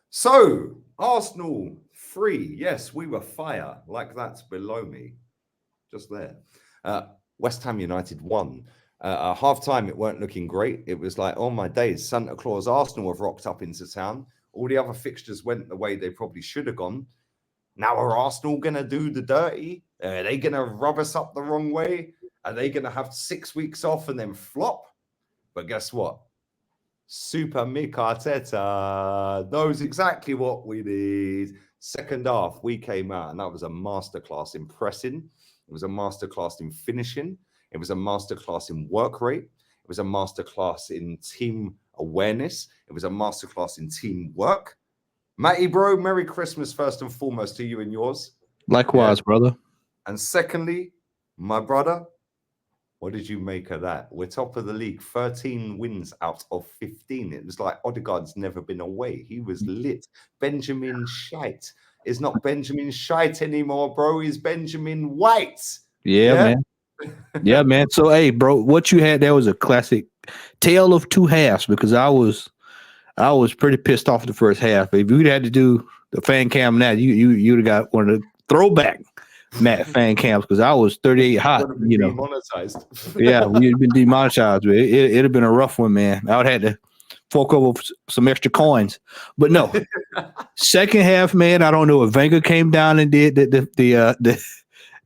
So, Arsenal 3. Yes, we were fire. Like that's below me. Just there. Uh, West Ham United 1. At half time, it weren't looking great. It was like, oh my days, Santa Claus Arsenal have rocked up into town. All the other fixtures went the way they probably should have gone. Now are Arsenal going to do the dirty? Are they going to rub us up the wrong way? Are they going to have 6 weeks off and then flop? But guess what? Super Mick Arteta knows exactly what we need. Second half, we came out and that was a masterclass in pressing. It was a masterclass in finishing. It was a masterclass in work rate. It was a masterclass in team awareness. It was a masterclass in teamwork. Matty, bro, Merry Christmas first and foremost to you and yours. Likewise, brother. And secondly, my brother, what did you make of that? We're top of the league, 13 wins out of 15. It was like Odegaard's never been away. He was lit. Benjamin Shite is not Benjamin Shite anymore, bro. He's Benjamin White. Yeah, man. Yeah, man. So, hey, bro, what you had there was a classic tale of two halves because I was pretty pissed off the first half. If you'd had to do the fan cam now, you'd have got one of the throwback Matt fan cams because I was 38 hot. You know, demonetized. Yeah, we'd been demonetized. It'd have been a rough one, man. I would have had to fork over some extra coins. But no, second half, man. I don't know if Wenger came down and did the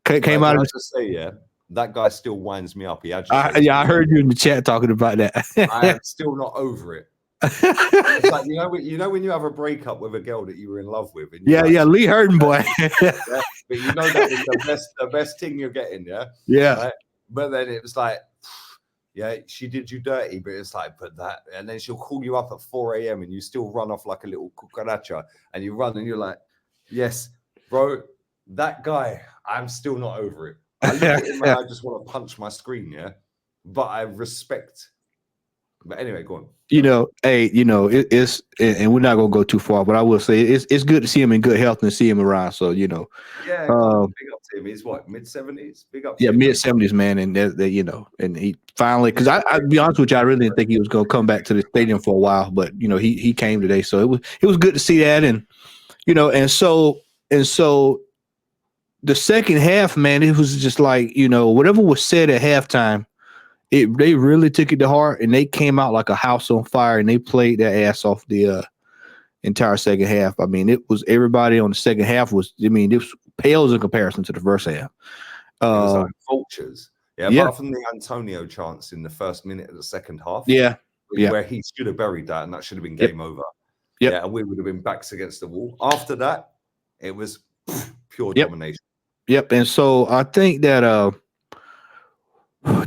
came out. I just say, yeah. That guy still winds me up. I heard you in the chat talking about that. I am still not over it. It's like, you know when you have a breakup with a girl that you were in love with. And Lee Hurton, boy. But you know that is the best thing you're getting, yeah? Yeah. Right? But then it was like, yeah, she did you dirty, but it's like, but that, and then she'll call you up at 4 a.m. and you still run off like a little cucaracha and you run and you're like, yes, bro, that guy, I'm still not over it. I look at him and I just want to punch my screen, yeah? But I respect. But anyway, go on. It's and we're not gonna go too far, but I will say it's good to see him in good health and see him around. So yeah, big up to him. He's what, mid-70s? Big up. Yeah, mid-70s, man, and and he finally, because I'll be honest with you, I really didn't think he was gonna come back to the stadium for a while, but he came today, so it was good to see that, and and so the second half, man, it was just like whatever was said at halftime. They really took it to heart, and they came out like a house on fire, and they played their ass off the entire second half. I mean, it was everybody on the second half it was pales in comparison to the first half. It was like vultures. Yeah, apart from the Antonio chance in the first minute of the second half. Yeah. Where he should have buried that, and that should have been game over. Yep. Yeah, and we would have been backs against the wall. After that, it was pure domination. Yep, and so I think that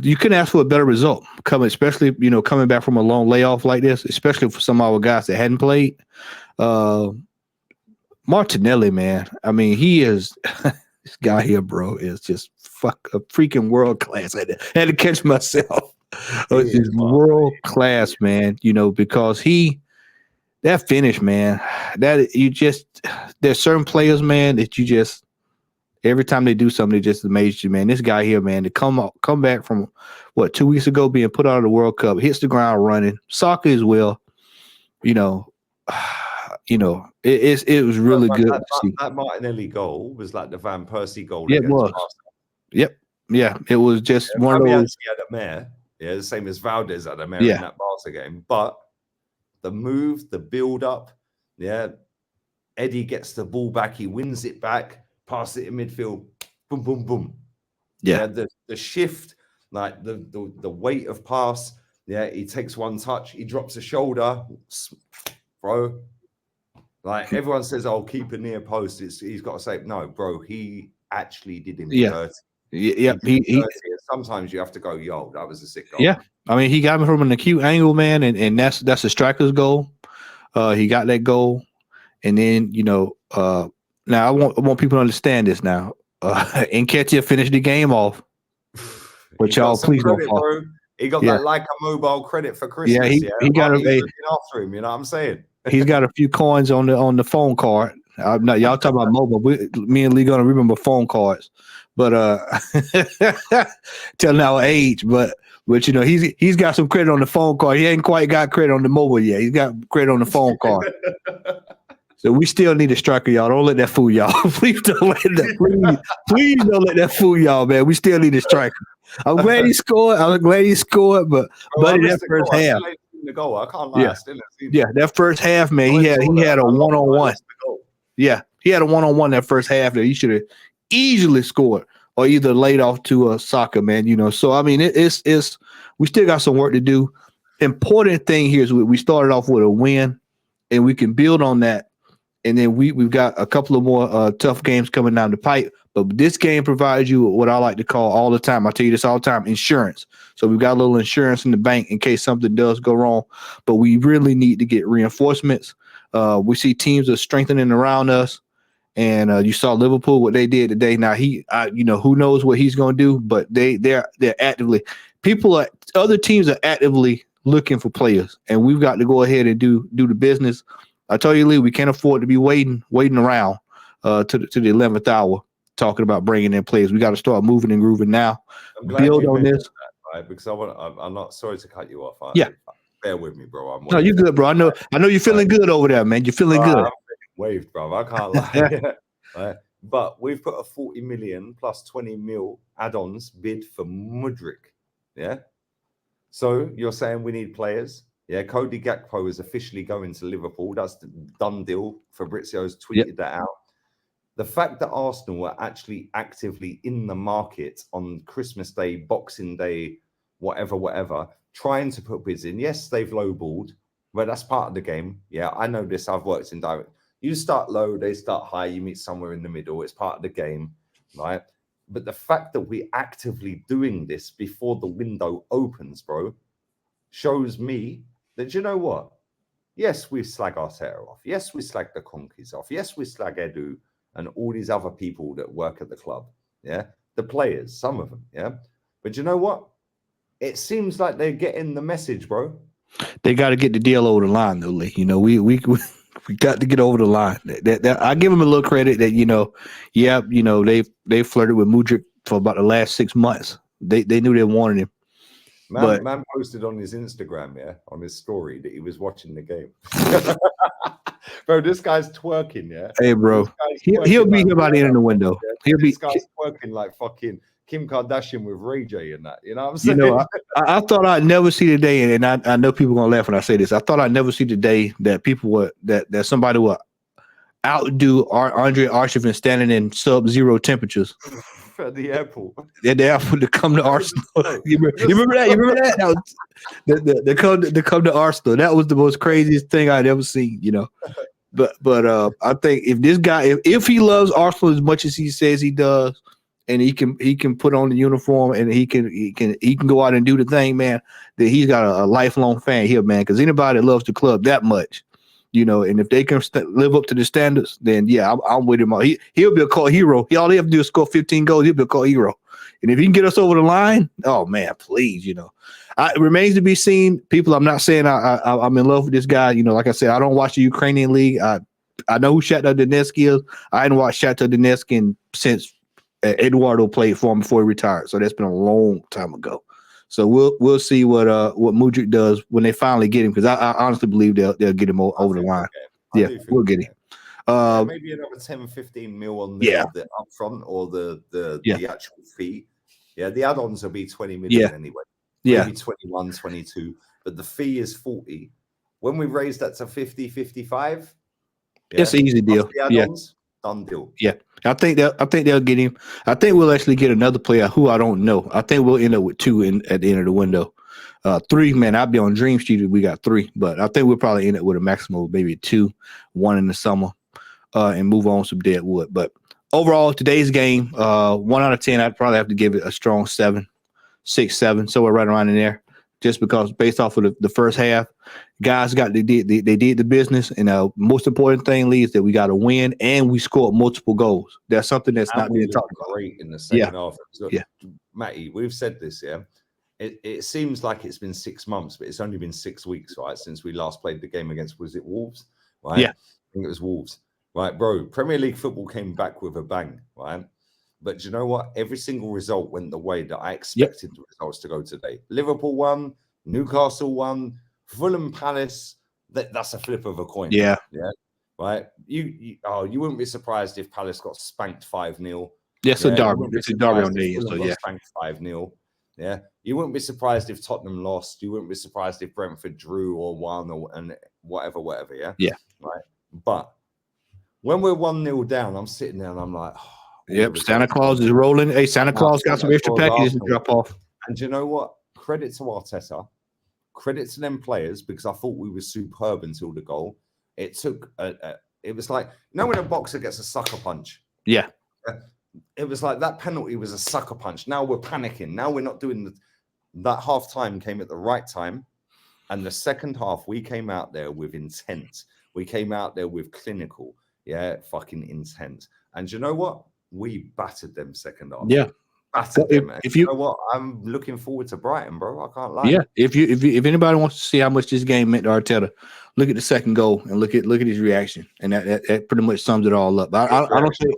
you couldn't ask for a better result especially coming back from a long layoff like this, especially for some of our guys that hadn't played. Martinelli, man. I mean, he is this guy here, bro, is just a freaking world class. I had to catch myself. It's world class, man. Because that finish, man. There's certain players, man, that you just. Every time they do something, it just amazes you, man. This guy here, man, to come back from 2 weeks ago being put out of the World Cup, hits the ground running, soccer as well. It was really good. That Martinelli goal was like the Van Persie goal. Yeah, it was. Yep. Yeah, it was just one of those. He had a mare. Yeah, the same as Valdez had a mare in that Barca game. But the move, the build up, yeah. Eddie gets the ball back. He wins it back. Pass it in midfield, boom, boom, boom. Yeah, the shift, like the weight of pass. Yeah, he takes one touch, he drops a shoulder, bro. Like everyone says, "Oh, keep a near post." He's got to say, "No, bro." He actually did him dirty. Yeah, sometimes you have to go, "Yo, that was a sick goal." Yeah, I mean, he got me from an acute angle, man, and that's a striker's goal. He got that goal, and then now I want people to understand this now. Nketiah finished the game off. But y'all please don't fall. He got that like a mobile credit for Christmas. Yeah, he got after him, you know what I'm saying? He's got a few coins on the phone card. I'm not y'all talking about mobile. Me and Lee gonna remember phone cards. But telling our age, but he's got some credit on the phone card. He ain't quite got credit on the mobile yet. He's got credit on the phone card. So we still need a striker, y'all. Don't let that fool y'all. Please don't let that. Please don't let that fool y'all, man. We still need a striker. I'm glad he scored. But Bro, buddy, that first I half. still ain't seen the goal. I can't lie. Yeah, I still ain't seen yeah, it. that first half, man. I He saw that. had a I one on one. lost the goal. Yeah, he had a one on one that first half that he should have easily scored or either laid off to a soccer, man. So I mean, it's we still got some work to do. Important thing here is we started off with a win, and we can build on that. And then we've got a couple of more tough games coming down the pipe. But this game provides you what I like to call all the time. I tell you this all the time: insurance. So we've got a little insurance in the bank in case something does go wrong. But we really need to get reinforcements. We see teams are strengthening around us. And you saw Liverpool what they did today. Now who knows what he's going to do, but they're actively other teams are actively looking for players, and we've got to go ahead and do the business. I tell you, Lee, we can't afford to be waiting around to the 11th hour talking about bringing in players. We got to start moving and grooving now. I'm glad Build you on mentioned this, that, right? Because I'm not sorry to cut you off. Yeah. Bear with me, bro. No, you're good, bro. I know you're feeling good over there, man. You're feeling good. I'm waved, bro. I can't lie. Right? But we've put a 40 million plus 20 mil add-ons bid for Mudryk. Yeah. So you're saying we need players? Yeah. Cody Gakpo is officially going to Liverpool. That's the done deal. Fabrizio's tweeted that out. The fact that Arsenal are actually actively in the market on Christmas Day, Boxing Day, whatever, trying to put bids in. Yes, they've lowballed, but that's part of the game. Yeah, I know this. I've worked in direct. You start low, they start high. You meet somewhere in the middle. It's part of the game, right? But the fact that we're actively doing this before the window opens, bro, shows me that, you know what? Yes, we slag Arteta off. Yes, we slag the Conkeys off. Yes, we slag Edu and all these other people that work at the club. Yeah, the players, some of them. Yeah, but you know what? It seems like they're getting the message, bro. They got to get the deal over the line, though, Lee. We got to get over the line. I give them a little credit that they flirted with Mudryk for about the last 6 months. They knew they wanted him. Man posted on his Instagram, yeah, on his story that he was watching the game. Bro, this guy's twerking, yeah. Hey, bro, he'll be here by the end of the window. Yeah? This guy's twerking like fucking Kim Kardashian with Ray J and that. You know what I'm saying? I thought I'd never see the day, and I know people are gonna laugh when I say this. I thought I'd never see the day that people would that somebody would outdo Andre Arshavin standing in sub-zero temperatures at the airport. At the airport to come to Arsenal. You remember that? You remember that? That was the come to Arsenal. That was the most craziest thing I'd ever seen. But I think if this guy, if he loves Arsenal as much as he says he does, and he can put on the uniform and he can go out and do the thing, man, that he's got a lifelong fan here, man. Because anybody that loves the club that much, and if they can live up to the standards, then yeah, I'm with him. He'll be a cult hero. All he have to do is score 15 goals. He'll be a cult hero. And if he can get us over the line, oh man, please, it remains to be seen. People, I'm not saying I'm in love with this guy. Like I said, I don't watch the Ukrainian league. I know who Shakhtar Donetsk is. I hadn't watched Shakhtar Donetsk since Eduardo played for him before he retired. So that's been a long time ago. So we'll see what Mudryk does when they finally get him, because I honestly believe they'll get him over the line. Yeah, we'll get him. Maybe another 10, 15 mil on the upfront or the actual fee. Yeah, the add-ons will be 20 million anyway. Maybe 21, 22, but the fee is 40. When we raise that to 50, 55, it's an easy deal. The add-ons, done deal. Yeah. I think they'll get him. I think we'll actually get another player who I don't know. I think we'll end up with 2 at the end of the window. 3, man. I'll be on Dream Street if we got 3, but I think we'll probably end up with a maximum of maybe 2, 1 in the summer, and move on some dead wood. But overall, today's game, 1 out of 10, I'd probably have to give it a strong 7, 6, 7, somewhere right around in there. Just because based off of the first half, guys they did the business, and most important thing, Lee, is that we got to win and we scored multiple goals. That's something that's not being talked about. Great in the second half. Matty, we've said this, yeah. It seems like it's been 6 months, but it's only been 6 weeks, right, since we last played the game against, was it Wolves? Right? Yeah, I think it was Wolves. Right, bro. Premier League football came back with a bang, right? But you know what? Every single result went the way that I expected the results to go today. Liverpool won, Newcastle won, Fulham Palace. That's a flip of a coin. Yeah. right? You wouldn't be surprised if Palace got spanked 5-0. Yes, Yeah, a you derby. wouldn't be It's a derby on surprised the if end. So Fulham got yeah, spanked 5-0. Yeah, you wouldn't be surprised if Tottenham lost. You wouldn't be surprised if Brentford drew or won or and whatever. Yeah, yeah, right. But when we're 1-0 down, I'm sitting there and I'm like, oh, all the yep. Santa results. Claus is rolling. Hey, Santa Claus got some extra packages to drop off. And you know what? Credit to Arteta. Credit to them players, because I thought we were superb until the goal. It took it was like, you know when a boxer gets a sucker punch? Yeah. It was like that penalty was a sucker punch. Now we're panicking. Now we're not doing that half time came at the right time. And the second half, we came out there with intent. We came out there with clinical, fucking intent. And you know what? We battered them second half. Yeah. Battered them. If you know what, I'm looking forward to Brighton, bro. I can't lie. Yeah. If anybody wants to see how much this game meant to Arteta, look at the second goal and look at his reaction, and that pretty much sums it all up. I don't think.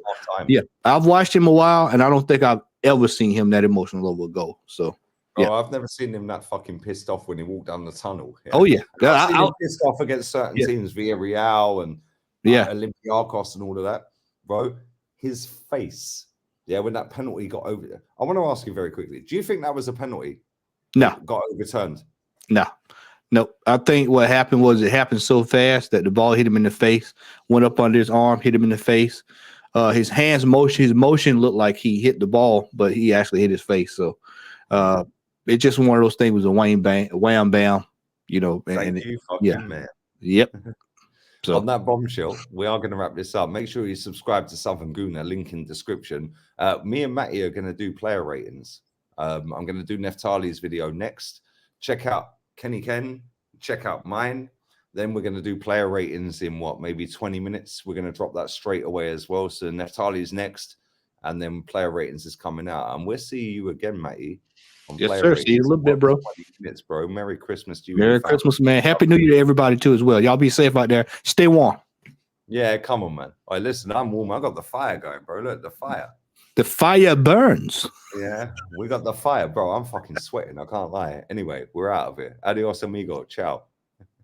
Yeah, I've watched him a while, and I don't think I've ever seen him that emotional over a goal. So. Yeah. I've never seen him that fucking pissed off when he walked down the tunnel. Yeah. Oh yeah, I've seen him pissed off against certain teams, Villarreal and Olympiacos and all of that, bro. His face, when that penalty got over there. I want to ask you very quickly: do you think that was a penalty? No, got overturned. No. I think what happened was it happened so fast that the ball hit him in the face, went up under his arm, hit him in the face. His motion looked like he hit the ball, but he actually hit his face. So. It's just one of those things. Was a wham bam, you know. Thank you, fucking man. Yep. So on that bombshell, we are going to wrap this up. Make sure you subscribe to Southern Gooner. Link in description. Me and Matty are going to do player ratings. I'm going to do Neftali's video next. Check out Kenny Ken. Check out mine. Then we're going to do player ratings in maybe 20 minutes. We're going to drop that straight away as well. So Neftali's next, and then player ratings is coming out. And we'll see you again, Matty. Yes, sir. See you a little bit, bro. 20 minutes, bro. Merry Christmas to you. Merry Christmas, man. Happy New Year to everybody, too, as well. Y'all be safe out there. Stay warm. Yeah, come on, man. All right, listen, I'm warm. I got the fire going, bro. Look, the fire. The fire burns. Yeah, we got the fire, bro. I'm fucking sweating. I can't lie. Anyway, we're out of here. Adios, amigo. Ciao.